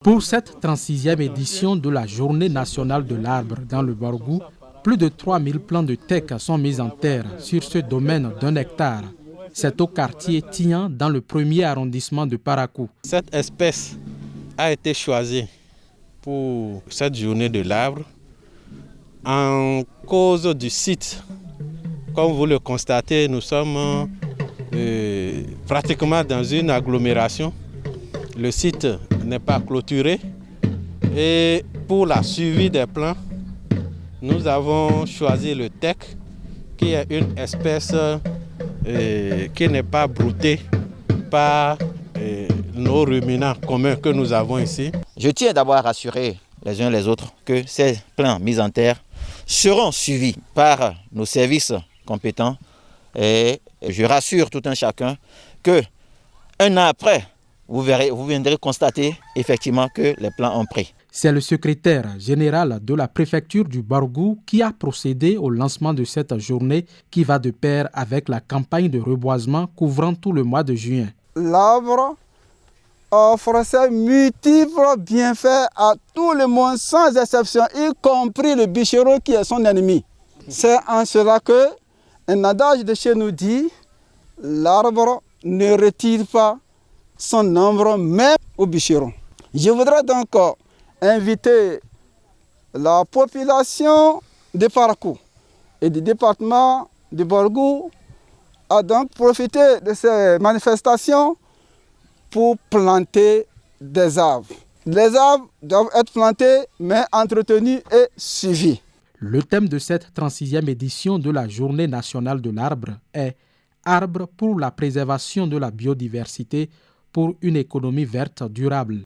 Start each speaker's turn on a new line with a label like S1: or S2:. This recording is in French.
S1: Pour cette 36e édition de la Journée nationale de l'arbre dans le Bargou, plus de 3000 plants de teck sont mis en terre sur ce domaine d'1 hectare. C'est au quartier Tian, dans le 1er arrondissement de Parakou.
S2: Cette espèce a été choisie pour cette journée de l'arbre en cause du site. Comme vous le constatez, nous sommes pratiquement dans une agglomération. Le site n'est pas clôturé et pour la suivi des plants, nous avons choisi le teck qui est une espèce qui n'est pas broutée par nos ruminants communs que nous avons ici.
S3: Je tiens d'abord à rassurer les uns les autres que ces plants mis en terre seront suivis par nos services compétents et je rassure tout un chacun que un an après, vous viendrez constater effectivement que les plants ont pris.
S1: C'est le secrétaire général de la préfecture du Bargou qui a procédé au lancement de cette journée qui va de pair avec la campagne de reboisement couvrant tout le mois de juin.
S4: L'arbre offre ses multiples bienfaits à tout le monde sans exception, y compris le bûcheron qui est son ennemi. C'est en cela que un adage de chez nous dit « l'arbre ne retire pas son ombre même au bûcheron ». Je voudrais donc inviter la population de Parakou et du département de Bargou à donc profiter de ces manifestations pour planter des arbres. Les arbres doivent être plantés mais entretenus et suivis.
S1: Le thème de cette 36e édition de la Journée nationale de l'arbre est « Arbre pour la préservation de la biodiversité pour une économie verte durable ».